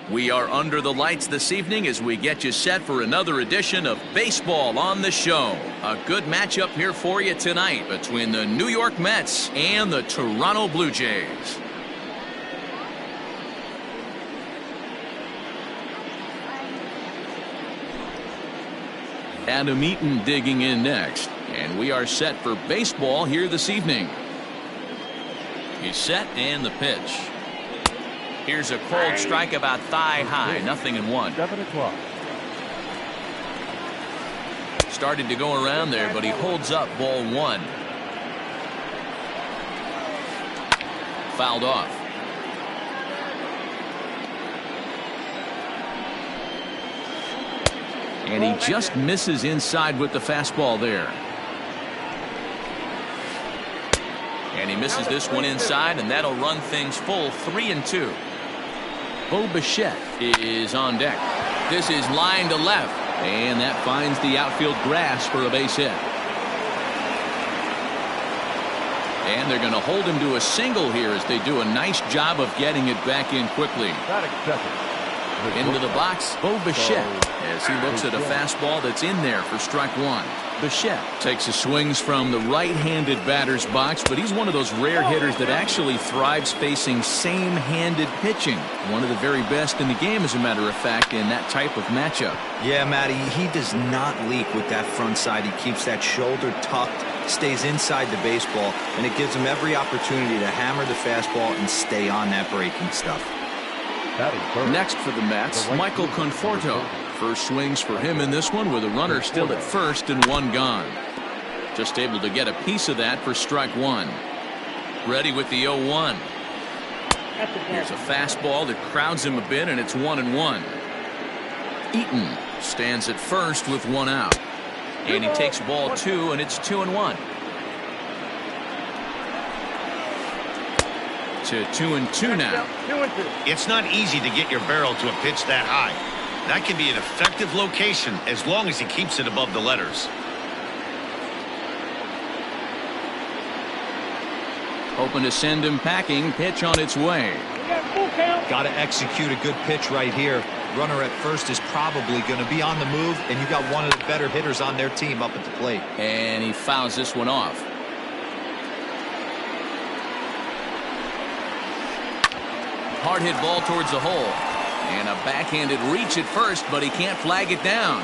We are under the lights this evening as we get you set for another edition of Baseball on the Show. A good matchup here for you tonight between the New York Mets and the Toronto Blue Jays. Adam Eaton digging in next, and we are set for baseball here this evening. He's set and the pitch. Here's a cold strike about thigh high, 0-1. 7 o'clock. Started to go around there, but he holds up ball one. Fouled off. And he just misses inside with the fastball there. And he misses this one inside, and that'll run things full 3-2. Bo Bichette is on deck. This is line to left, and that finds the outfield grass for a base hit. And they're going to hold him to a single here as they do a nice job of getting it back in quickly. Into the box, Bo Bichette, as he looks at a fastball that's in there for strike one. Bichette takes his swings from the right-handed batter's box, but he's one of those rare hitters that actually thrives facing same-handed pitching. One of the very best in the game, as a matter of fact, in that type of matchup. Yeah, Matty, he does not leak with that front side. He keeps that shoulder tucked, stays inside the baseball, and it gives him every opportunity to hammer the fastball and stay on that breaking stuff. Next for the Mets, Michael Conforto. First swings for him in this one with a runner still at first and one gone. Just able to get a piece of that for strike one. Ready with the 0-1. Here's a fastball that crowds him a bit, and it's 1-1. Eaton stands at first with one out. And he takes ball two, and it's 2-1. To 2-2 now. It's not easy to get your barrel to a pitch that high. That can be an effective location as long as he keeps it above the letters. Hoping to send him packing. Pitch on its way. Got to execute a good pitch right here. Runner at first is probably going to be on the move, and you got one of the better hitters on their team up at the plate. And he fouls this one off. Hard hit ball towards the hole. And a backhanded reach at first, but he can't flag it down.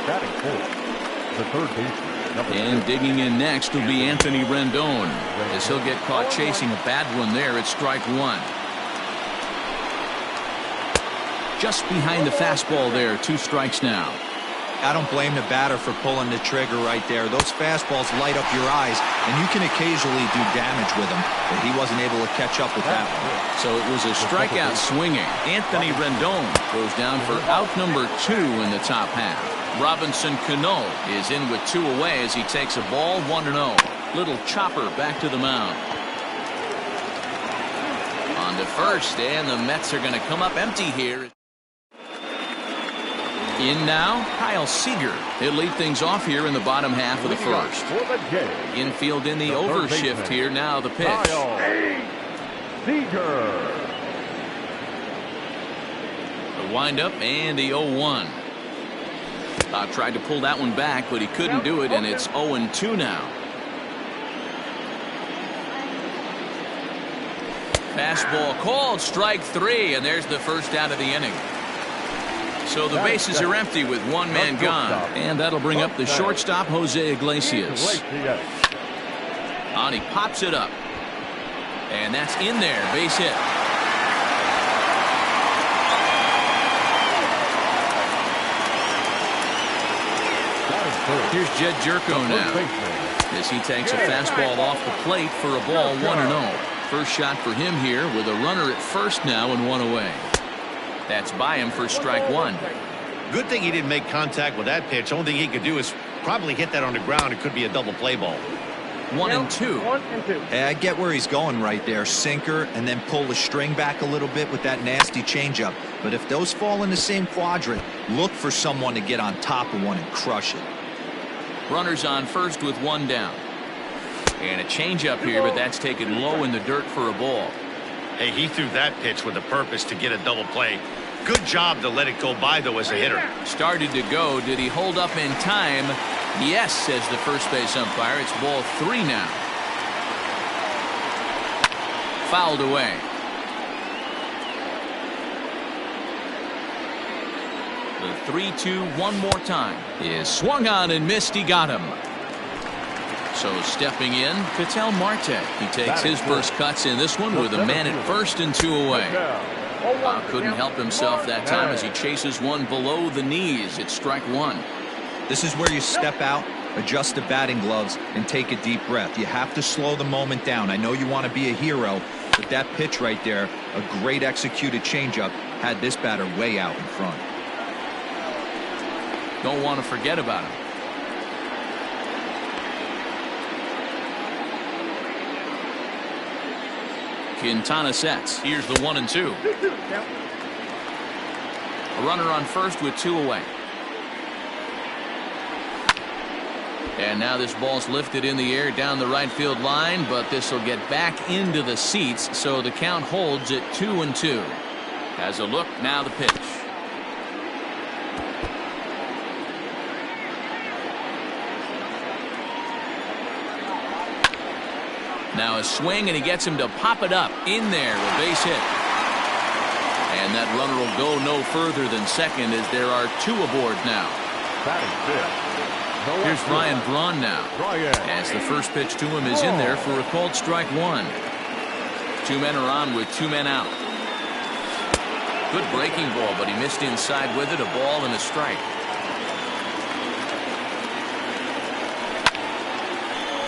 Batting fourth, the third baseman. And digging in next will be Anthony Rendon, as he'll get caught chasing a bad one there at strike one. Just behind the fastball there, 2 strikes now. I don't blame the batter for pulling the trigger right there. Those fastballs light up your eyes, and you can occasionally do damage with them, but he wasn't able to catch up with that one. So it was a strikeout swinging. Anthony Rendon goes down for out number 2 in the top half. Robinson Cano is in with 2 away as he takes a ball 1-0. Little chopper back to the mound. On to first, and the Mets are going to come up empty here. In now, Kyle Seager. He'll lead things off here in the bottom half of the first. Infield in the overshift here. Now the pitch. Seager. The windup and the 0-1. Tried to pull that one back, but he couldn't do it, and it's 0-2 now. Fastball called, strike 3, and there's the first out of the inning. So the bases are empty with one man gone. And that'll bring up the shortstop, Jose Iglesias. And he pops it up. And that's in there. Base hit. Here's Jed Jerko now, as he takes a fastball off the plate for a ball 1-0. First shot for him here with a runner at first now and 1 away. That's by him for strike 1. Good thing he didn't make contact with that pitch. Only thing he could do is probably hit that on the ground. It could be a double play ball. 1-2. Hey, I get where he's going right there. Sinker, and then pull the string back a little bit with that nasty changeup. But if those fall in the same quadrant, look for someone to get on top of one and crush it. Runners on first with 1 down. And a changeup here, but that's taken low in the dirt for a ball. Hey, he threw that pitch with a purpose to get a double play. Good job to let it go by, though, as a hitter. Started to go. Did he hold up in time? Yes, says the first base umpire. It's ball 3 now. Fouled away. The 3-2 one more time is swung on and missed. He got him. So stepping in, Ketel Marte. He takes his first cuts in this one with a man at first and 2 away. Couldn't help himself that time as he chases one below the knees. It's strike 1. This is where you step out, adjust the batting gloves, and take a deep breath. You have to slow the moment down. I know you want to be a hero, but that pitch right there, a great executed changeup, had this batter way out in front. Don't want to forget about him. Quintana sets. Here's the 1-2. A runner on first with 2 away. And now this ball's lifted in the air down the right field line, but this will get back into the seats, so the count holds at 2-2. Has a look, now the pitch. Now a swing, and he gets him to pop it up in there, a base hit. And that runner will go no further than second as there are 2 aboard now. Here's Ryan Braun now, as the first pitch to him is in there for a called strike 1. 2 men are on with 2 men out. Good breaking ball, but he missed inside with it, a ball and a strike.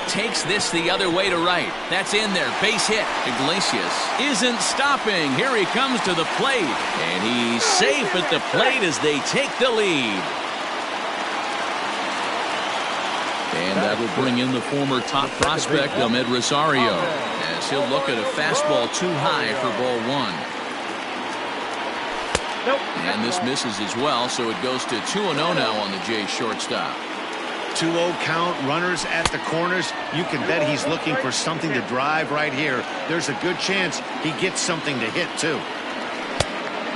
Takes this the other way to right. That's in there. Base hit. Iglesias isn't stopping. Here he comes to the plate. And he's safe at the plate as they take the lead. And that will bring in the former top prospect, Ahmed Rosario, as he'll look at a fastball too high for ball 1. And this misses as well, so it goes to 2-0 now on the Jays shortstop. 2-0 count, runners at the corners. You can bet he's looking for something to drive right here. There's a good chance he gets something to hit, too.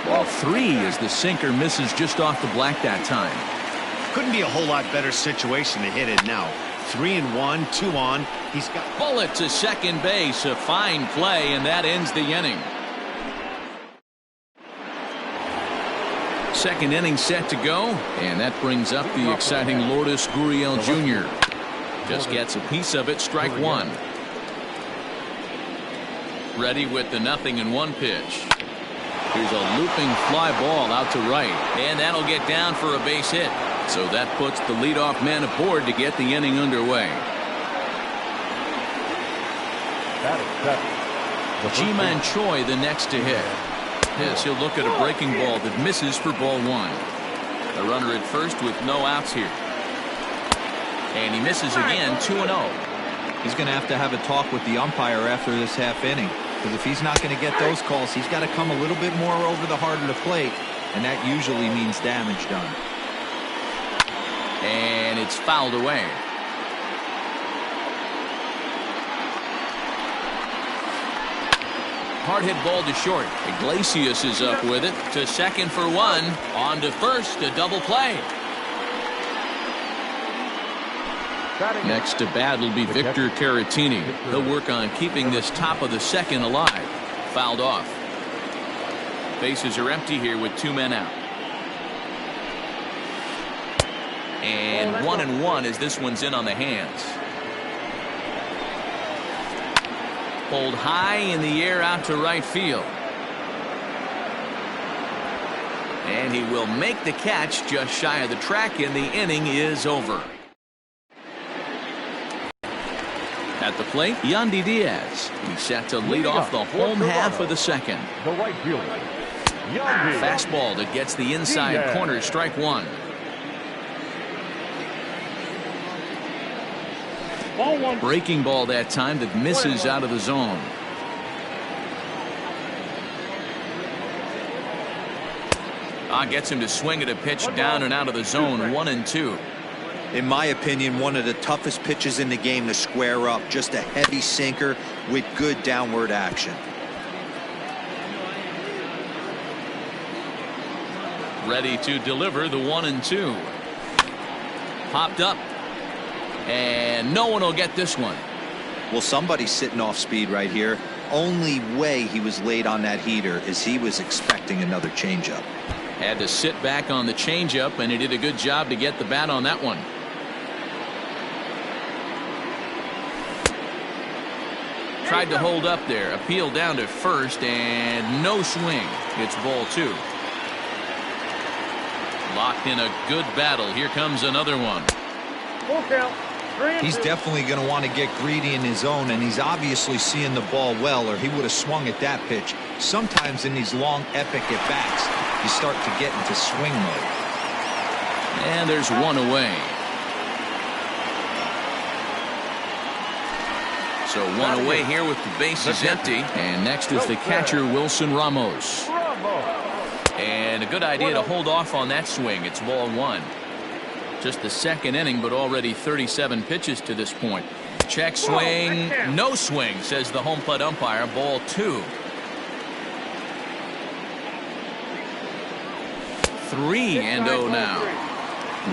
Ball 3 as the sinker misses just off the black that time. Couldn't be a whole lot better situation to hit it now. 3-1, 2 on. He's got bullet to second base. A fine play, and that ends the inning. Second inning set to go, and that brings up the exciting Lourdes Gurriel Jr. Just gets a piece of it, strike 1. Ready with the 0-1 pitch. Here's a looping fly ball out to right, and that'll get down for a base hit. So that puts the leadoff man aboard to get the inning underway. Ji-Man Choi the next to hit. Yes, he'll look at a breaking ball that misses for ball 1. A runner at first with no outs here. And he misses again, 2-0. He's going to have a talk with the umpire after this half inning, because if he's not going to get those calls, he's got to come a little bit more over the heart of the plate, and that usually means damage done. And it's fouled away. Hard hit ball to short. Iglesias is up with it to second for 1. On to first, a double play. Next to bat will be Victor Caratini. He'll work on keeping this top of the second alive. Fouled off. Bases are empty here with 2 men out. And 1-1 as this one's in on the hands. Pulled high in the air out to right field. And he will make the catch just shy of the track, and the inning is over. At the plate, Yandy Diaz. He's set to lead off the home half of the second. The right fielder, fastball that gets the inside corner, strike 1. Breaking ball that time that misses out of the zone. Gets him to swing at a pitch down and out of the zone, 1-2. In my opinion, one of the toughest pitches in the game to square up. Just a heavy sinker with good downward action. Ready to deliver the 1-2. Popped up. And no one will get this one. Well, somebody's sitting off speed right here. Only way he was late on that heater is he was expecting another changeup. Had to sit back on the changeup, and he did a good job to get the bat on that one. Tried to hold up there. Appeal down to first, and no swing. It's ball 2. Locked in a good battle. Here comes another one. Full count. He's definitely going to want to get greedy in his zone, and he's obviously seeing the ball well, or he would have swung at that pitch. Sometimes in these long, epic at-bats, you start to get into swing mode. And there's one away. So one away here with the bases empty. And next is the catcher, Wilson Ramos. And a good idea to hold off on that swing. It's ball 1. Just the second inning, but already 37 pitches to this point. Check swing. No swing, says the home plate umpire. Ball 2. 3-0 now.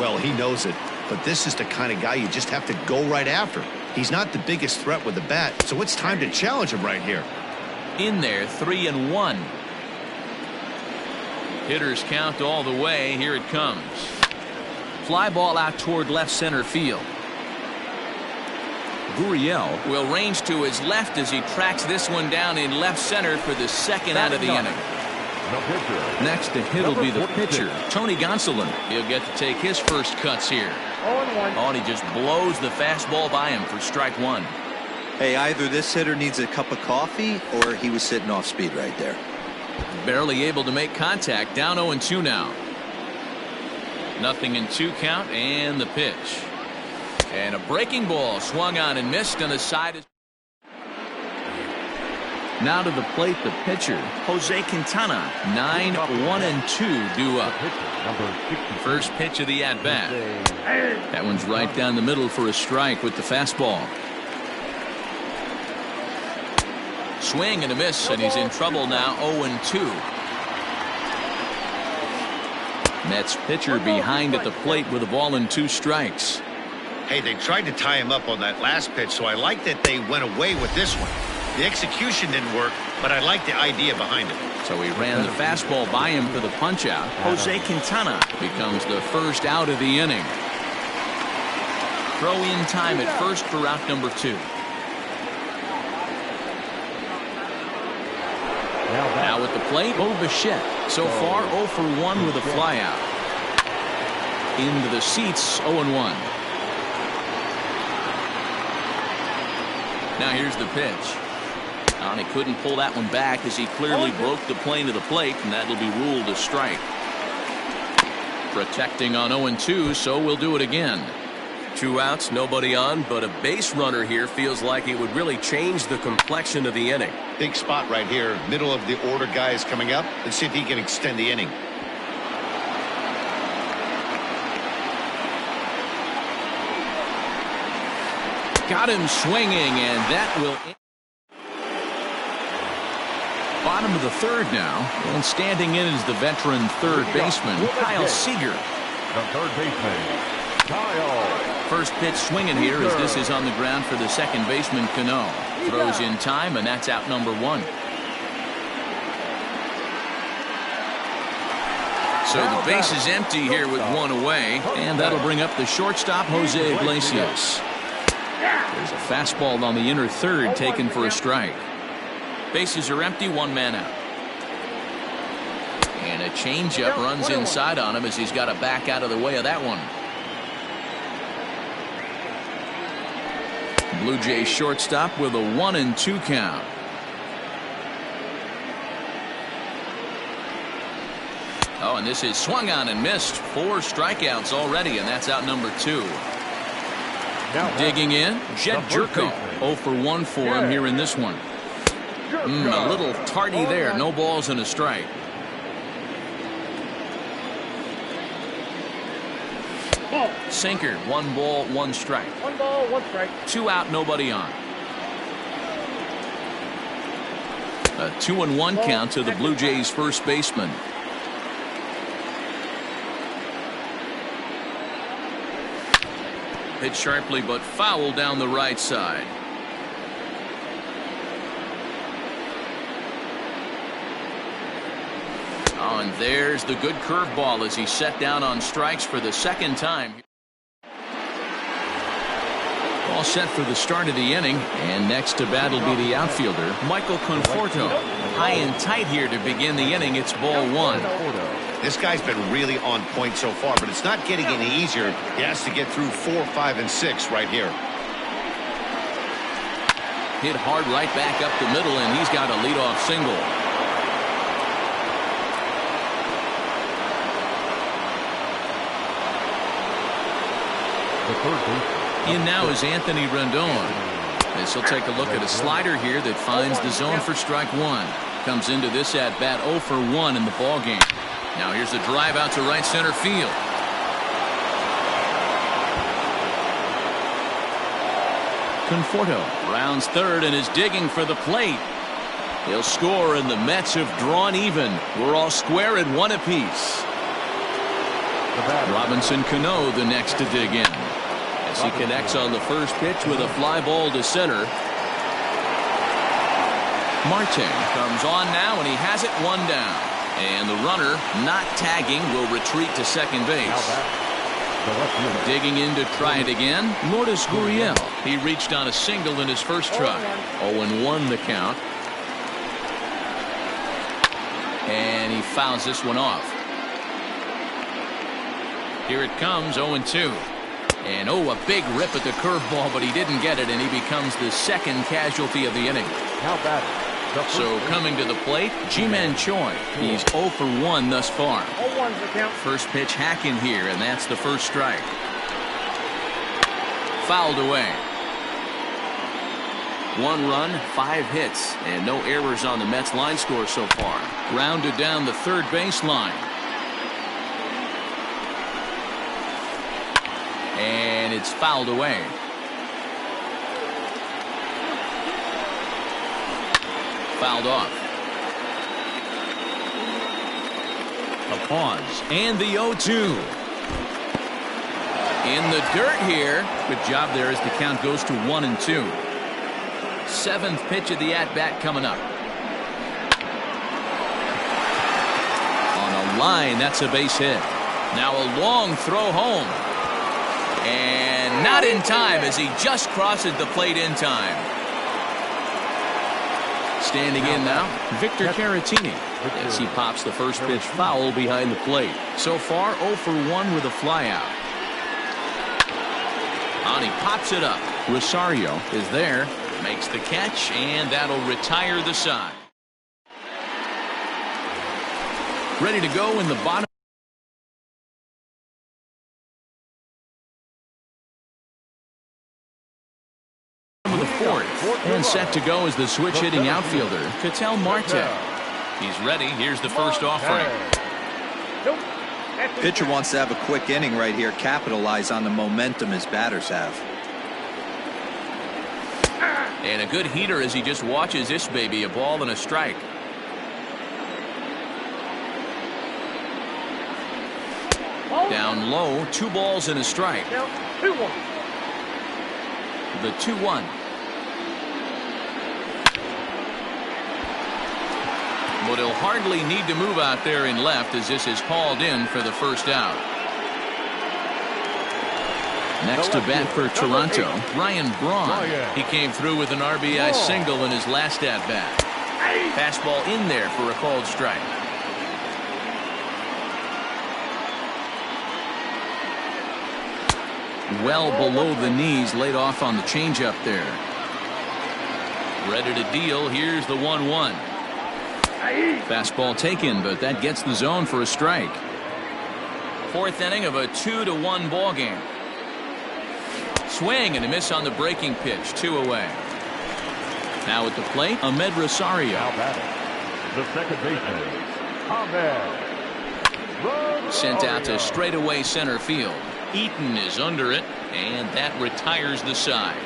Well, he knows it, but this is the kind of guy you just have to go right after. He's not the biggest threat with the bat, so it's time to challenge him right here. In there, 3-1. Hitters count all the way. Here it comes. Fly ball out toward left center field. Gurriel will range to his left as he tracks this one down in left center for the second out of the inning. Next to hit will be the pitcher, Tony Gonsolin. He'll get to take his first cuts here. Oh, and he just blows the fastball by him for strike 1. Hey, either this hitter needs a cup of coffee or he was sitting off speed right there. Barely able to make contact. Down 0-2 now. 0-2 count, and the pitch. And a breaking ball swung on and missed on the side. Now to the plate, the pitcher, Jose Quintana. 9-1-2 due up. First pitch of the at-bat. That one's right down the middle for a strike with the fastball. Swing and a miss, and he's in trouble now. 0-2. Mets pitcher behind at the plate with a ball and 2 strikes. Hey, they tried to tie him up on that last pitch, so I like that they went away with this one. The execution didn't work, but I like the idea behind it. So he ran the fastball by him for the punch-out. Jose Quintana becomes the first out of the inning. Throw in time at first for out number 2. Now with the plate, Bo Bichette. So far 0 for 1 with a flyout. Into the seats, 0-1. Now here's the pitch. And he couldn't pull that one back as he clearly broke the plane of the plate, and that'll be ruled a strike. Protecting on 0-2, so we'll do it again. 2 outs, nobody on, but a base runner here feels like it would really change the complexion of the inning. Big spot right here. Middle of the order guy is coming up. Let's see if he can extend the inning. Got him swinging, and that will end. Bottom of the 3rd now, and standing in is the veteran third baseman, Kyle Seager. The third baseman, Kyle. First pitch swinging here as this is on the ground for the second baseman, Cano. Throws in time, and that's out number 1. So the base is empty here with 1 away, and that'll bring up the shortstop, Jose Iglesias. There's a fastball on the inner 3rd taken for a strike. Bases are empty, 1 man out. And a changeup runs inside on him as he's got to back out of the way of that one. Blue Jays shortstop with a 1-2 count. Oh, and this is swung on and missed. 4 strikeouts already, and that's out number 2. Digging in, Jed Jerko. 0 for 1 for him here in this one. A little tardy there. No balls and a strike. Sinker, 1 ball, 1 strike. 1 ball, 1 strike. 2 out, nobody on. A 2-1 count to the Blue Jays first baseman. Hit sharply but foul down the right side. Oh, and there's the good curveball as he set down on strikes for the second time. All set for the start of the inning, and next to bat will be the outfielder, Michael Conforto. High and tight here to begin the inning. It's ball 1. This guy's been really on point so far, but it's not getting any easier. He has to get through 4, 5, and 6 right here. Hit hard right back up the middle, and he's got a leadoff single. The third baseman. In now is Anthony Rendon. As he'll take a look at a slider here that finds the zone for strike 1. Comes into this at bat 0 for 1 in the ball game. Now here's a drive out to right center field. Conforto rounds third and is digging for the plate. He'll score, and the Mets have drawn even. We're all square at 1 apiece. Robinson Cano the next to dig in. As he connects on the first pitch with a fly ball to center. Marte comes on now, and he has it 1 down. And the runner, not tagging, will retreat to second base. Digging in to try it again, Lourdes Gurriel. He reached on a single in his first try. 0-1 the count. And he fouls this one off. Here it comes, 0-2. And a big rip at the curveball, but he didn't get it, and he becomes the second casualty of the inning. Now batting. So coming to the plate, Ji-Man Choi. He's 0 for 1 thus far. 0-1's the count. First pitch hack in here, and that's the first strike. Fouled away. 1 run, 5 hits, and no errors on the Mets line score so far. Grounded down the third baseline. And it's fouled away. Fouled off. A pause. And the 0-2. In the dirt here. Good job there as the count goes to 1-2. 7th pitch of the at-bat coming up. On a line, that's a base hit. Now a long throw home. And not in time as he just crosses the plate in time. Standing in now, Victor Caratini as he pops the first pitch foul behind the plate. So far 0 for 1 with a flyout. And he pops it up. Rosario is there, makes the catch, and that'll retire the side. Ready to go in the bottom of the 4th. And set to go is the switch-hitting outfielder, Ketel Marte. He's ready. Here's the first offering. Pitcher wants to have a quick inning right here, capitalize on the momentum his batters have. And a good heater as he just watches this baby, a ball and a strike. Down low, 2 balls and a strike. Now 2-1. The 2-1. But he'll hardly need to move out there in left as this is hauled in for the first out. Next to bat for Toronto, Ryan Braun. He came through with an RBI single in his last at bat. Fastball in there for a called strike. Well below the knees, laid off on the changeup there. Ready to deal. Here's the 1-1. Fastball taken, but that gets the zone for a strike. 4th inning of a 2-1 ball game. Swing and a miss on the breaking pitch. 2 away. Now at the plate, Ahmed Rosario. Now batting. The second baseman, Ahmed. Sent out to straightaway center field. Eaton is under it, and that retires the side.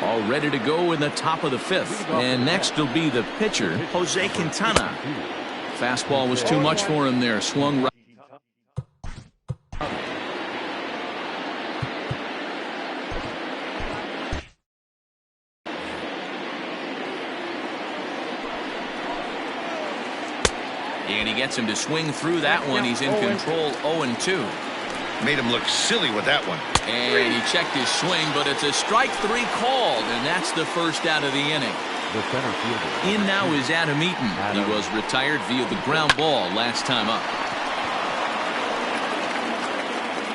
All ready to go in the top of the fifth. And next will be the pitcher, Jose Quintana. Fastball was too much for him there. Swung right. And he gets him to swing through that one. He's in control 0-2. Made him look silly with that one. And he checked his swing, but it's a strike 3 called, and that's the first out of the inning. The center fielder. In now is Adam Eaton. He was retired via the ground ball last time up.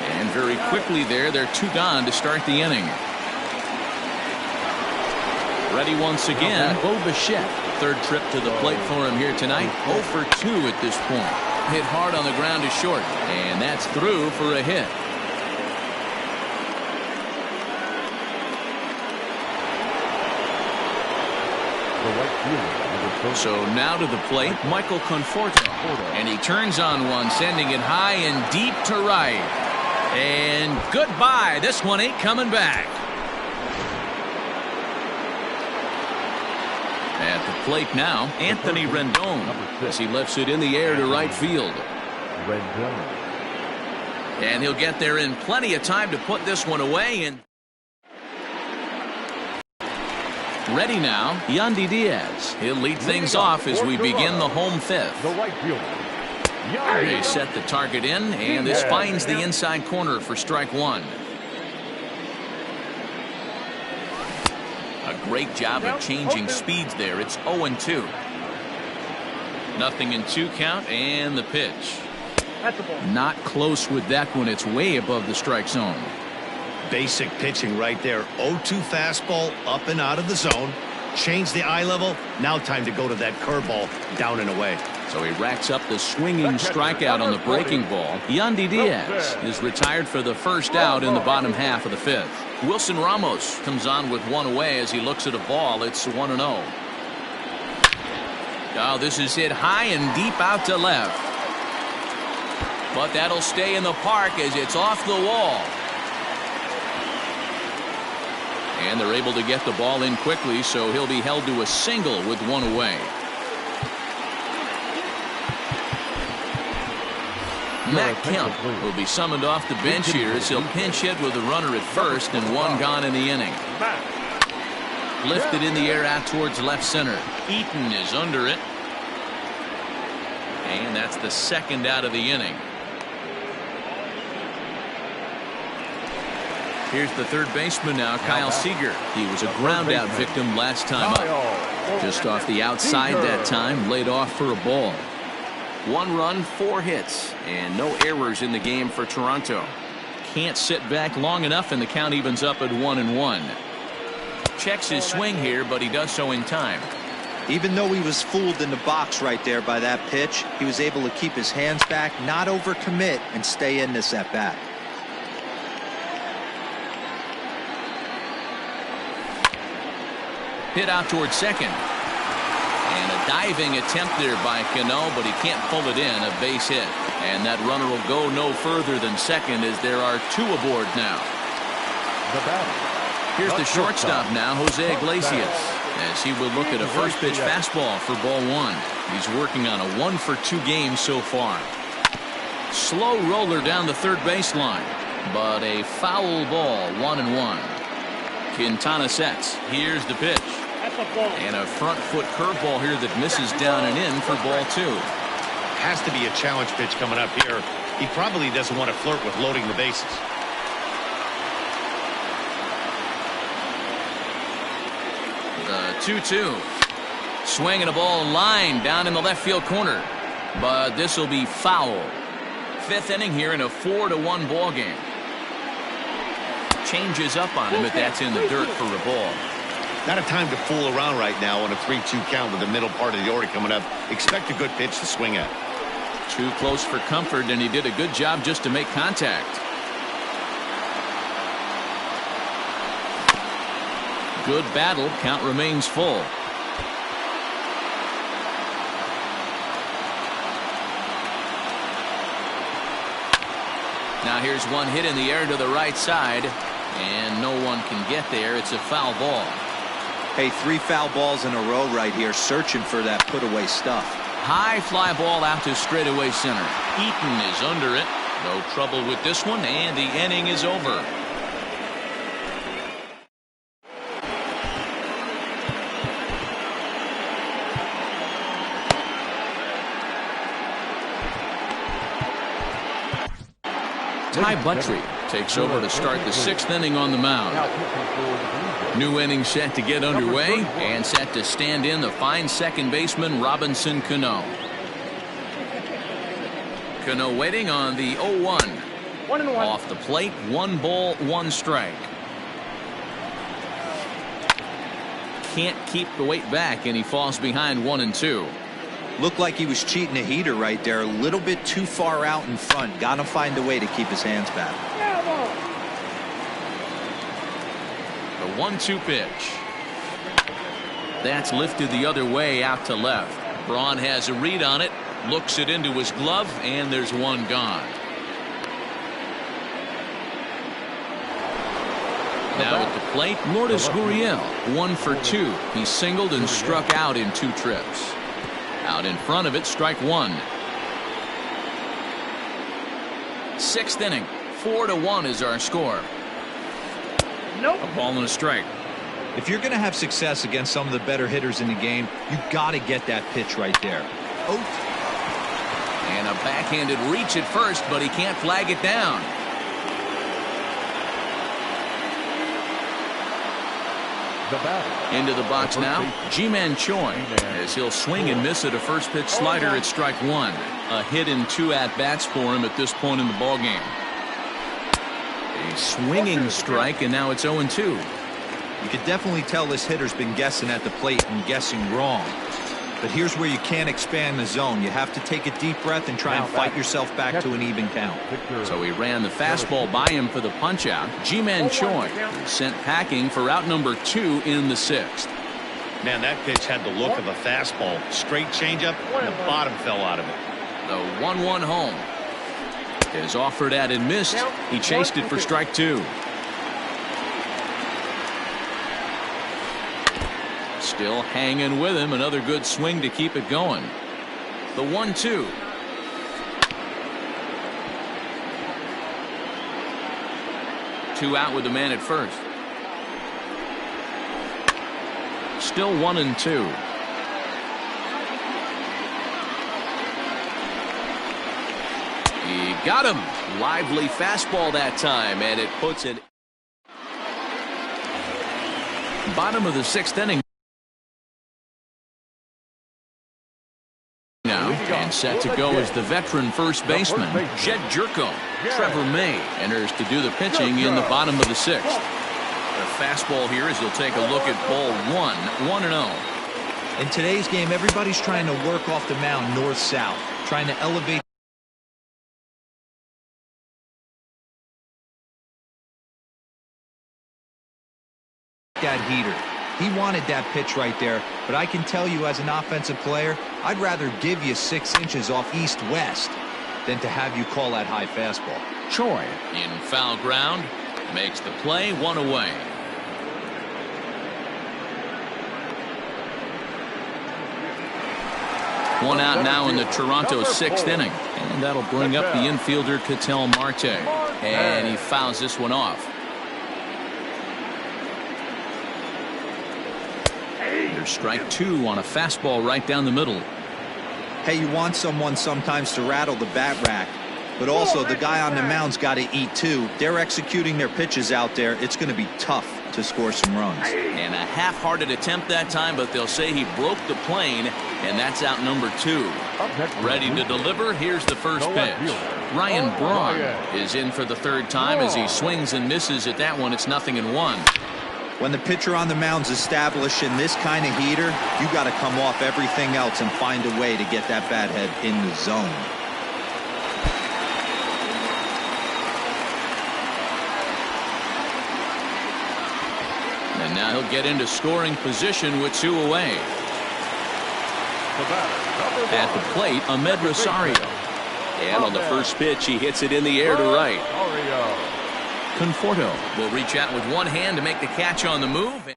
And very quickly there, they're 2 gone to start the inning. Ready once again, Bo Bichette. Third trip to the plate for him here tonight. 0 for 2 at this point. Hit hard on the ground to short, and that's through for a hit. So now to the plate, Michael Conforto. And he turns on one, sending it high and deep to right. And goodbye. This one ain't coming back. At the plate now, Anthony Rendon, as he lifts it in the air to right field. And he'll get there in plenty of time to put this one away. And ready now, Yandy Diaz. He'll lead things off as we begin the home fifth. They set the target in, and this finds the inside corner for strike 1. A great job of changing speeds there. It's 0-2. 0-2 count, and the pitch. Not close with that one. It's way above the strike zone. Basic pitching right there. 0-2 fastball up and out of the zone. Change the eye level. Now time to go to that curveball down and away. So he racks up the swinging strikeout on the breaking ball. Yandy Diaz is retired for the first out in the bottom half of the fifth. Wilson Ramos comes on with one away as he looks at a ball. It's 1-0. Oh, this is hit high and deep out to left. But that'll stay in the park as it's off the wall. And they're able to get the ball in quickly, so he'll be held to a single with one away. Matt Kemp will be summoned off the bench here as he'll pinch hit with a runner at first and 1 gone in the inning. Lifted in the air out towards left center. Eaton is under it. And that's the second out of the inning. Here's the third baseman now, Kyle Seager. He was a ground out victim last time up. Just off the outside that time, laid off for a ball. 1 run, 4 hits, and no errors in the game for Toronto. Can't sit back long enough, and the count evens up at 1-1. Checks his swing here, but he does so in time. Even though he was fooled in the box right there by that pitch, he was able to keep his hands back, not overcommit, and stay in this at bat. Hit out towards second. And a diving attempt there by Cano, but he can't pull it in. A base hit. And that runner will go no further than second as there are 2 aboard now. Here's the shortstop now, Jose Iglesias, as he will look at a first pitch fastball for ball 1. He's working on a 1 for 2 game so far. Slow roller down the third baseline, but a foul ball, 1-1. Quintana sets. Here's the pitch. And a front foot curveball here that misses down and in for ball 2. Has to be a challenge pitch coming up here. He probably doesn't want to flirt with loading the bases. The 2-2. Swinging a ball line down in the left field corner. But this will be foul. 5th inning here in a 4-1 ball game. Changes up on him, but that's in the dirt for a ball. Not a time to fool around right now on a 3-2 count with the middle part of the order coming up. Expect a good pitch to swing at. Too close for comfort, and he did a good job just to make contact. Good battle. Count remains full. Now here's one hit in the air to the right side, and no one can get there. It's a foul ball. Hey, 3 foul balls in a row right here, searching for that put-away stuff. High fly ball out to straightaway center. Eaton is under it. No trouble with this one, and the inning is over. Ty Buttrey takes over to start the 6th inning on the mound. New inning set to get underway, and set to stand in the fine second baseman Robinson Cano. Cano waiting on the 0-1. 1-1. Off the plate, 1 ball, 1 strike. Can't keep the weight back, and he falls behind 1-2. Looked like he was cheating a heater right there, a little bit too far out in front. Got to find a way to keep his hands back. The 1-2 pitch. That's lifted the other way out to left. Braun has a read on it, looks it into his glove, and there's one gone. Now at the plate, Lourdes Gurriel, 1 for 2. He singled and struck out in 2 trips. Out in front of it, strike 1. 6th inning, 4-1 is our score. Nope. A ball and a strike. If you're going to have success against some of the better hitters in the game, you got to get that pitch right there. Oh. And a backhanded reach at first, but he can't flag it down. The batter. Into the box now, Ji-Man Choi, as he'll swing and miss at a first pitch slider at strike 1. A hit in 2 at-bats for him at this point in the ballgame. A swinging strike, and now it's 0-2. You could definitely tell this hitter's been guessing at the plate and guessing wrong. But here's where you can't expand the zone. You have to take a deep breath and try and fight yourself back to an even count. So he ran the fastball by him for the punch-out. Ji-Man Choi sent packing for out number 2 in the 6th. Man, that pitch had the look of a fastball. Straight changeup, and the bottom fell out of it. The 1-1 home. Is offered at and missed. He chased it for strike 2. Still hanging with him. Another good swing to keep it going. The 1-2. Two out with the man at first. Still 1-2. He got him. Lively fastball that time, and it puts it. Bottom of the 6th inning. Now, and set to go is the veteran first baseman, Jed Jerko. Trevor May enters to do the pitching in the bottom of the 6th. The fastball here as he'll take a look at ball 1, 1-0. In today's game, everybody's trying to work off the mound north-south, trying to elevate that heater. He wanted that pitch right there, but I can tell you as an offensive player, I'd rather give you 6 inches off east-west than to have you call that high fastball. Choi in foul ground makes the play, 1 away. One out now in the Toronto 6th inning, and that'll bring up the infielder Ketel Marte, and he fouls this one off. There's strike 2 on a fastball right down the middle. Hey, you want someone sometimes to rattle the bat rack, but also the guy on the mound's got to eat too. They're executing their pitches out there. It's going to be tough to score some runs. And a half-hearted attempt that time, but they'll say he broke the plane, and that's out number 2. Ready to deliver. Here's the first pitch. Ryan Braun is in for the 3rd time as he swings and misses at that one. It's 0-1. When the pitcher on the mound's establishing this kind of heater, you got to come off everything else and find a way to get that bat head in the zone. And now he'll get into scoring position with 2 away. At the plate, Ahmed Rosario. And on the first pitch, he hits it in the air to right. Conforto will reach out with one hand to make the catch on the move.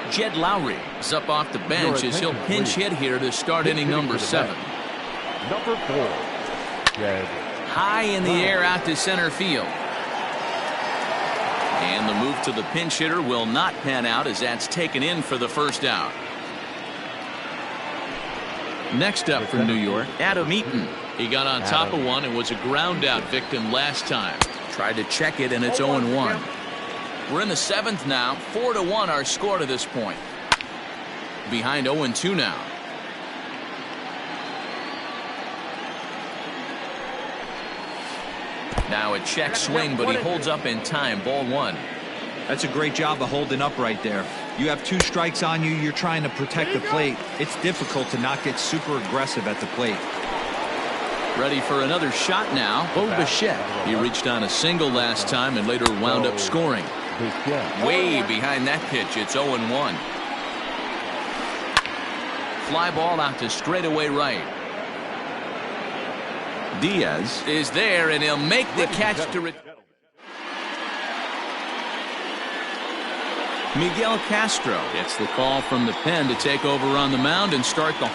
Jed Lowry is up off the bench as he'll pinch hit here to start inning number 7. Number 4. Jed. High in the air out to center field. And the move to the pinch hitter will not pan out as that's taken in for the first out. Next up for New York, Adam Eaton. He got on top of one and was a ground out victim last time. Tried to check it and it's 0-1. We're in the 7th now. 4-1 our score to this point. Behind 0-2 now. Now a check swing, but he holds up in time. Ball 1. That's a great job of holding up right there. You have 2 strikes on you. You're trying to protect the plate. It's difficult to not get super aggressive at the plate. Ready for another shot now. Bo Bichette. He reached on a single last time and later wound up scoring. Way behind that pitch. It's 0-1. Fly ball out to straightaway right. Diaz is there, and he'll make the catch to Miguel Castro gets the call from the pen to take over on the mound and start the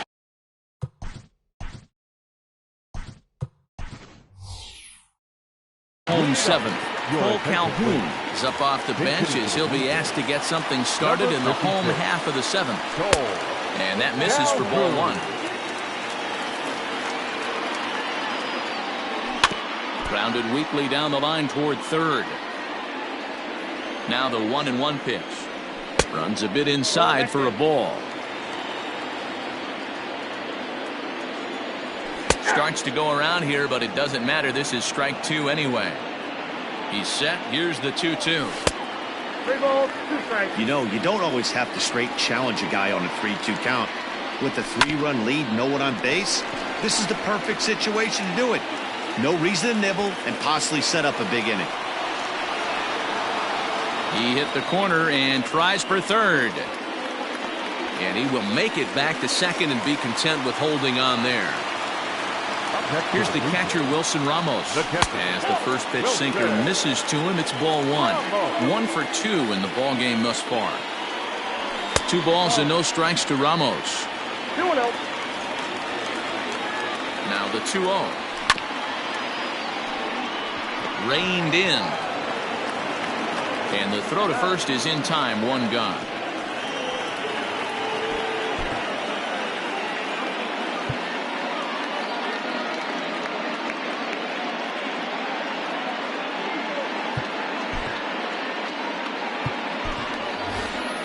home 7th. Cole Calhoun is up off the bench as he'll be asked to get something started in the home half of the 7th. And that misses for ball 1. Grounded weakly down the line toward third. Now the 1-1 pitch. Runs a bit inside for a ball. Starts to go around here, but it doesn't matter. This is strike 2 anyway. He's set. Here's the 2-2. 3 balls, 2 strikes. You know, you don't always have to straight challenge a guy on a 3-2 count. With a 3-run lead, no one on base, this is the perfect situation to do it. No reason to nibble and possibly set up a big inning. He hit the corner and tries for third. And he will make it back to second and be content with holding on there. Here's the catcher, Wilson Ramos. As the first pitch sinker misses to him, it's ball 1. 1 for 2 in the ball game thus far. 2 balls and no strikes to Ramos. 2-0. Now the 2-0. Reined in. And the throw to first is in time. 1 gone.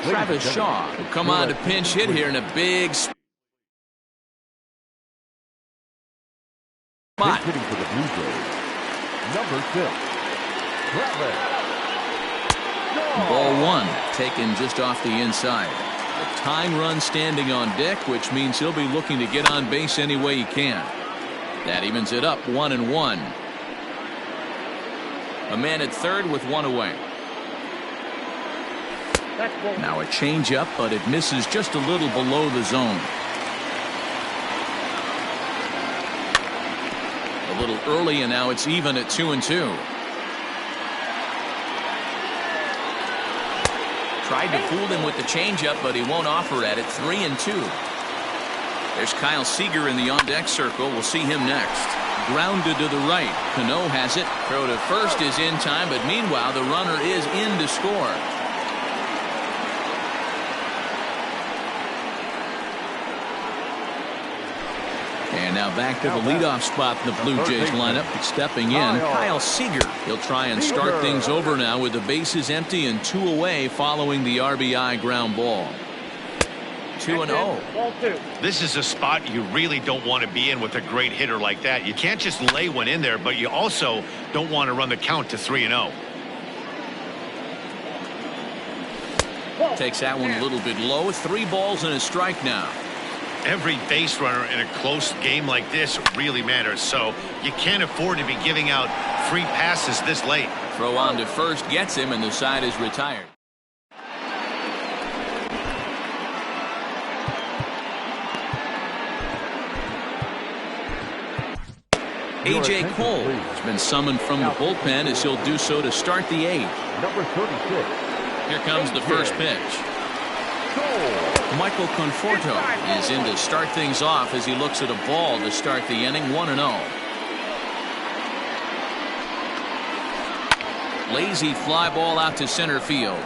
Travis Shaw will come on to pinch hit here in a big spot. Hitting for the Blue Jays. Number 6. Travis. Ball 1 taken just off the inside. A tying run standing on deck, which means he'll be looking to get on base any way he can. That evens it up 1-1. A man at third with 1 away. Now a changeup, but it misses just a little below the zone. A little early, and now it's even at 2-2. Tried to fool him with the changeup, but he won't offer at it. 3-2. There's Kyle Seager in the on-deck circle. We'll see him next. Grounded to the right. Cano has it. Throw to first is in time, but meanwhile the runner is in to score. And now back to the leadoff spot in the Blue Jays lineup. Stepping in, Kyle Seager. He'll try and start things over now with the bases empty and 2 away following the RBI ground ball. 2-0. This is a spot you really don't want to be in with a great hitter like that. You can't just lay one in there, but you also don't want to run the count to 3-0. Takes that one a little bit low. 3 balls and a strike now. Every base runner in a close game like this really matters, so you can't afford to be giving out free passes this late. Throw on to first gets him, and the side is retired. A.J. Cole has been summoned from the bullpen as he'll do so to start the 8th. Number 36. Here comes the first pitch. Michael Conforto is in to start things off as he looks at a ball to start the inning, 1-0. Lazy fly ball out to center field.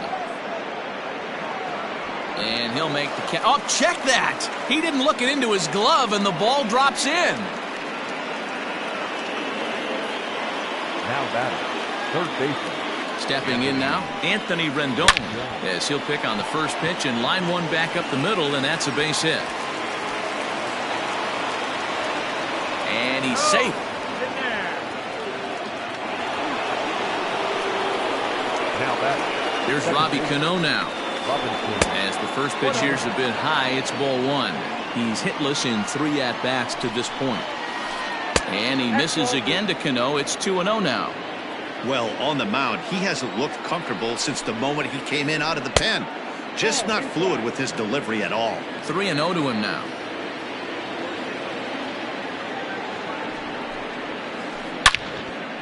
And he'll make the catch. Oh, check that! He didn't look it into his glove, and the ball drops in. Now batting, third baseman. Stepping in now, Anthony Rendon, as he'll pick on the first pitch and line one back up the middle, and that's a base hit. And he's safe. Now batting. There's Robbie Cano now. As the first pitch here's a bit high, it's ball 1. He's hitless in 3 at-bats to this point. And he misses again to Cano. It's 2-0 now. Well, on the mound, he hasn't looked comfortable since the moment he came in out of the pen. Just not fluid with his delivery at all. 3-0 to him now.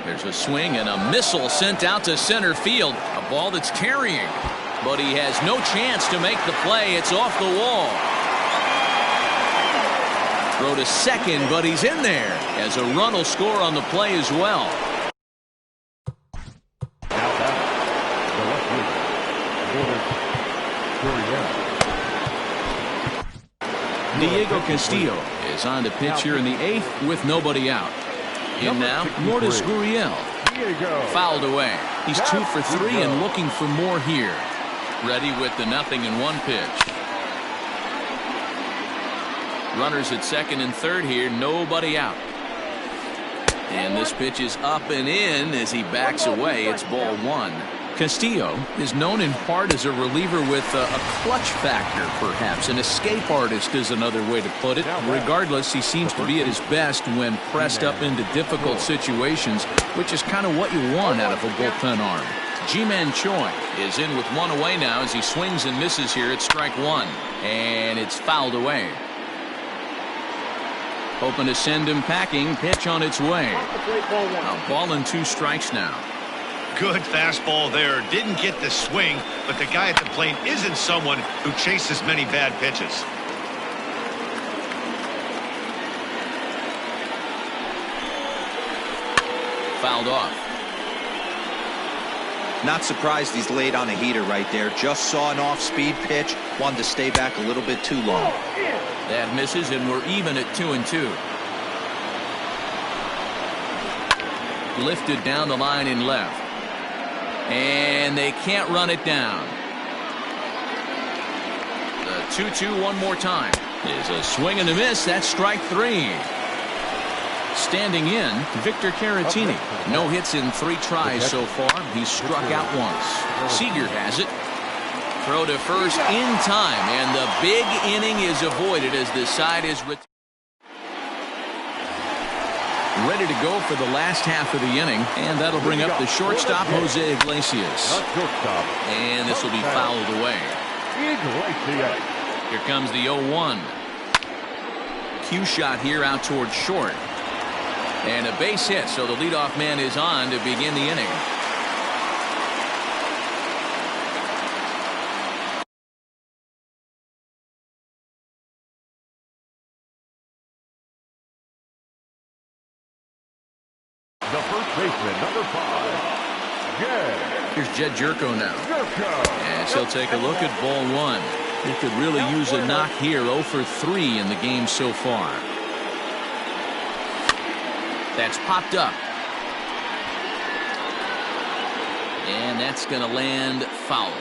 There's a swing and a missile sent out to center field. A ball that's carrying. But he has no chance to make the play. It's off the wall. Throw to second, but he's in there as a run will score on the play as well. Diego Castillo is on the pitch here in the 8th with nobody out. In now, Lourdes Gurriel. Fouled away. He's 2 for 3 and looking for more here. Ready with the 0-1 pitch. Runners at second and third here, nobody out. And this pitch is up and in as he backs away. It's ball 1. Castillo is known in part as a reliever with a clutch factor, perhaps. An escape artist is another way to put it. Regardless, he seems to be at his best when pressed up into difficult situations, which is kind of what you want out of a bullpen arm. Ji-Man Choi is in with 1 away now as he swings and misses here at strike 1. And it's fouled away. Hoping to send him packing. Pitch on its way. A ball and 2 strikes now. Good fastball there. Didn't get the swing, but the guy at the plate isn't someone who chases many bad pitches. Fouled off. Not surprised he's laid on a heater right there. Just saw an off-speed pitch. Wanted to stay back a little bit too long. That misses, and we're even at 2-2. Lifted down the line in left. And they can't run it down. The 2-2 one more time. Is a swing and a miss. That's strike 3. Standing in, Victor Caratini. No hits in 3 tries so far. He's struck out once. Seager has it. Throw to first in time, and the big inning is avoided as the side is ready to go for the last half of the inning, and that'll bring up the shortstop, Jose Iglesias. And this will be fouled away. Here comes the 0-1. Cue shot here out towards short. And a base hit, so the leadoff man is on to begin the inning. The first baseman, number 5, Jed. Here's Jed Jerko now. As he'll take a look at ball 1. He could really use a knock here. 0 for 3 in the game so far. That's popped up. And that's going to land foul.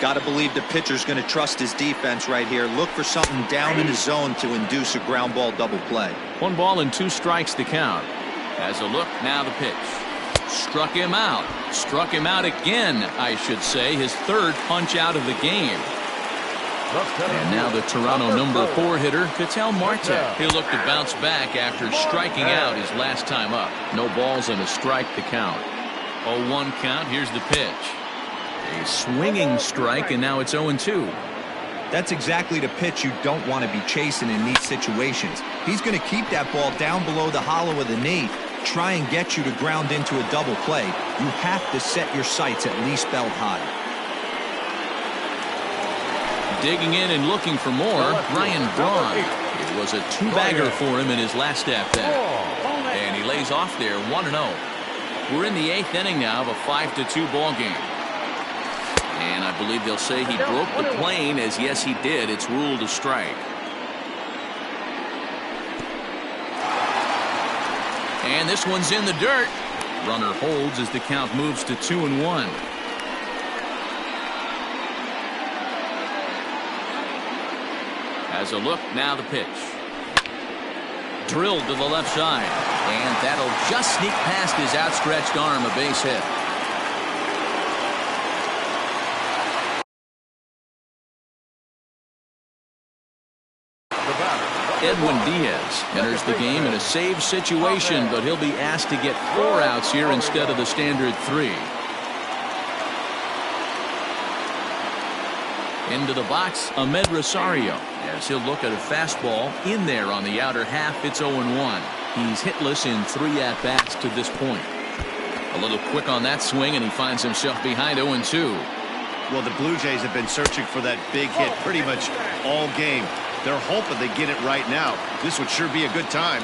Got to believe the pitcher's going to trust his defense right here. Look for something down in the zone to induce a ground ball double play. 1 ball and 2 strikes to count. As a look, now the pitch. Struck him out. Struck him out again, I should say. His 3rd punch out of the game. And now the Toronto number 4 hitter, Ketel Marte. He'll look to bounce back after striking out his last time up. No balls and a strike to count. 0-1 count. Here's the pitch. A swinging strike, and now it's 0-2. That's exactly the pitch you don't want to be chasing in these situations. He's going to keep that ball down below the hollow of the knee, try and get you to ground into a double play. You have to set your sights at least belt high. Digging in and looking for more, Brian Braun. It was a two-bagger for him in his last at-bat. And he lays off there 1-0. We're in the 8th inning now of a 5-2 ball game. And I believe they'll say he broke the plane, as yes he did. It's ruled a strike. And this one's in the dirt. Runner holds as the count moves to 2-1. As a look, now the pitch. Drilled to the left side. And that'll just sneak past his outstretched arm, a base hit. Edwin Diaz enters the game in a save situation, but he'll be asked to get 4 outs here instead of the standard 3. Into the box, Ahmed Rosario, as he'll look at a fastball in there on the outer half. It's 0-1. He's hitless in 3 at-bats to this point. A little quick on that swing, and he finds himself behind 0-2. Well, the Blue Jays have been searching for that big hit pretty much all game. They're hoping they get it right now. This would sure be a good time.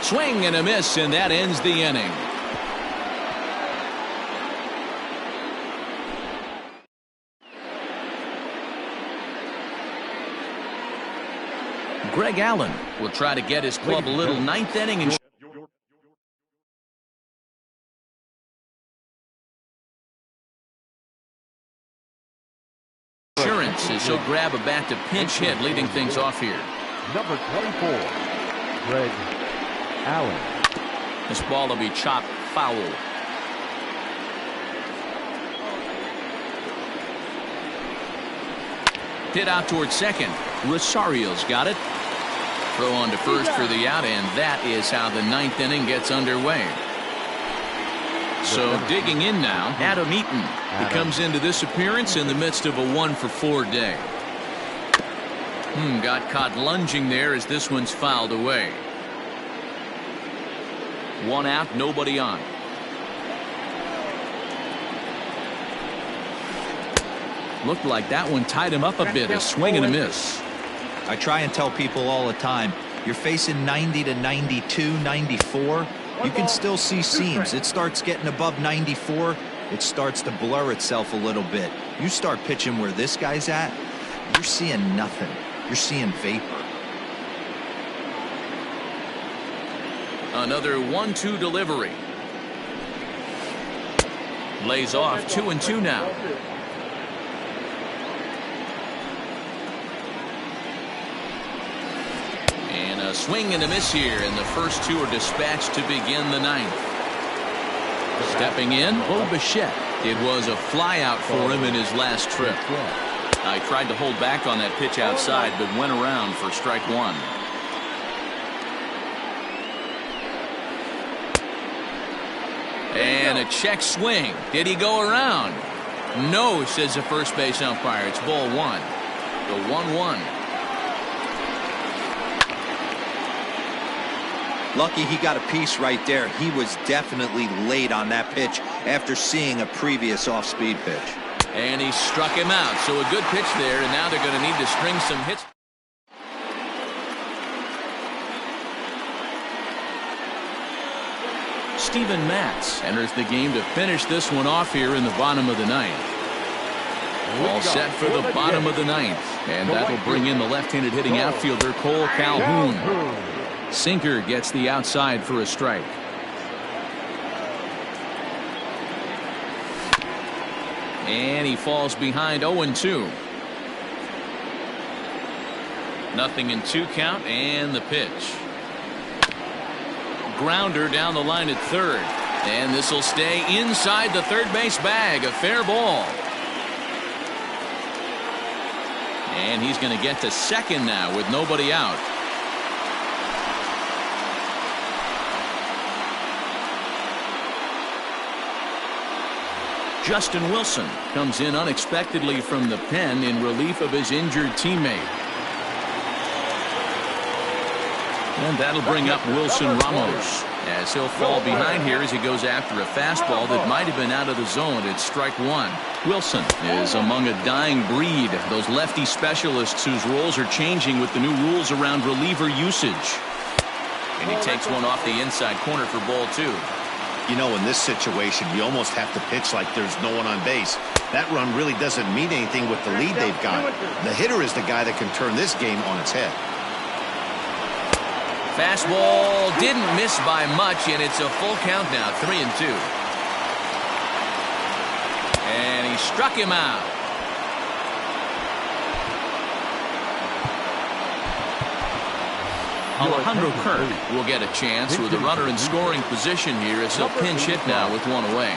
Swing and a miss, and that ends the inning. Greg Allen will try to get his club a little 9th inning and insurance as he'll grab a bat to pinch hit, leading things off here. Number 24, Greg Allen. This ball will be chopped foul. Hit out towards second. Rosario's got it. Throw on to first for the out, and that is how the 9th inning gets underway. So digging in now, Adam Eaton. He comes into this appearance in the midst of a 1-for-4 day. Got caught lunging there as this one's fouled away. 1 out, nobody on. Looked like that one tied him up a bit. A swing and a miss. I try and tell people all the time, you're facing 90 to 92, 94. You can still see seams. It starts getting above 94. It starts to blur itself a little bit. You start pitching where this guy's at, you're seeing nothing. You're seeing vapor. Another 1-2 delivery. Lays off 2-2 now. And a swing and a miss here, and the first 2 are dispatched to begin the 9th. Stepping in, Bo Bichette. It was a flyout for him in his last trip. I tried to hold back on that pitch outside, but went around for strike 1. And a check swing. Did he go around? No, says the first base umpire. It's ball 1. The 1-1. Lucky he got a piece right there. He was definitely late on that pitch after seeing a previous off-speed pitch. And he struck him out. So a good pitch there, and now they're going to need to string some hits. Steven Matz enters the game to finish this one off here in the bottom of the 9th. All set for the bottom of the 9th. And that'll bring in the left-handed hitting outfielder Cole Calhoun. Sinker gets the outside for a strike. And he falls behind 0-2. Nothing in 2 count, and the pitch. Grounder down the line at third. And this will stay inside the third base bag. A fair ball. And he's going to get to second now with nobody out. Justin Wilson comes in unexpectedly from the pen in relief of his injured teammate. And that'll bring up Wilson Ramos, as he'll fall behind here as he goes after a fastball that might have been out of the zone. It's strike one. Wilson is among a dying breed, those lefty specialists whose roles are changing with the new rules around reliever usage. And he takes one off the inside corner for ball two. You know, in this situation, you almost have to pitch like there's no one on base. That run really doesn't mean anything with the lead they've got. The hitter is the guy that can turn this game on its head. Fastball didn't miss by much, and it's a full count now, 3-2. And he struck him out. Alejandro Kirk will get a chance with a runner in scoring position here as he'll pinch hit now with one away.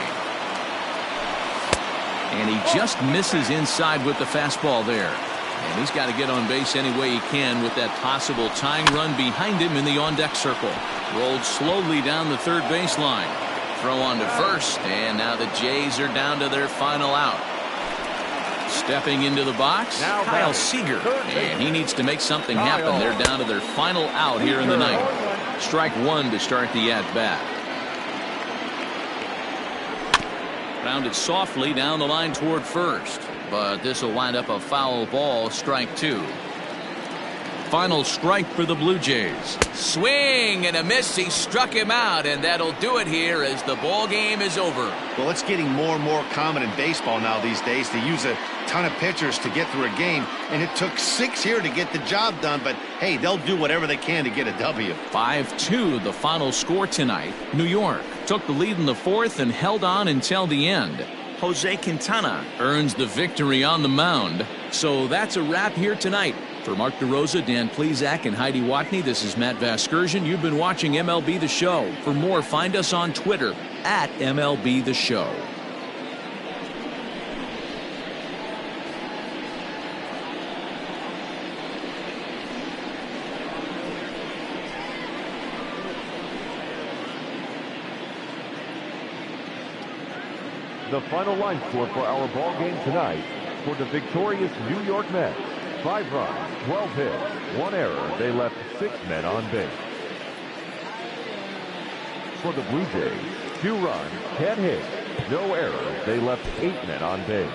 And he just misses inside with the fastball there. And he's got to get on base any way he can with that possible tying run behind him in the on-deck circle. Rolled slowly down the third baseline. Throw on to first, and now the Jays are down to their final out. Stepping into the box, Kyle Seager, and he needs to make something happen. They're down to their final out here in the ninth. Strike one to start the at-bat. Grounded softly down the line toward first, but this will wind up a foul ball, strike two. Final strike for the Blue Jays. Swing and a miss. He struck him out, and that'll do it here as the ball game is over. Well, it's getting more and more common in baseball now these days to use a ton of pitchers to get through a game, and it took 6 here to get the job done, but hey, they'll do whatever they can to get a W. 5-2 the final score tonight. New York took the lead in the fourth and held on until the end. Jose Quintana earns the victory on the mound. So that's a wrap here tonight. For Mark DeRosa, Dan Plezak, and Heidi Watney, this is Matt Vasgersian. You've been watching MLB The Show. For more, find us on Twitter at MLB The Show. The final line score for our ball game tonight: for the victorious New York Mets, 5 runs, 12 hits, 1 error. They left 6 men on base. For the Blue Jays, 2 runs, 10 hits, no errors. They left 8 men on base.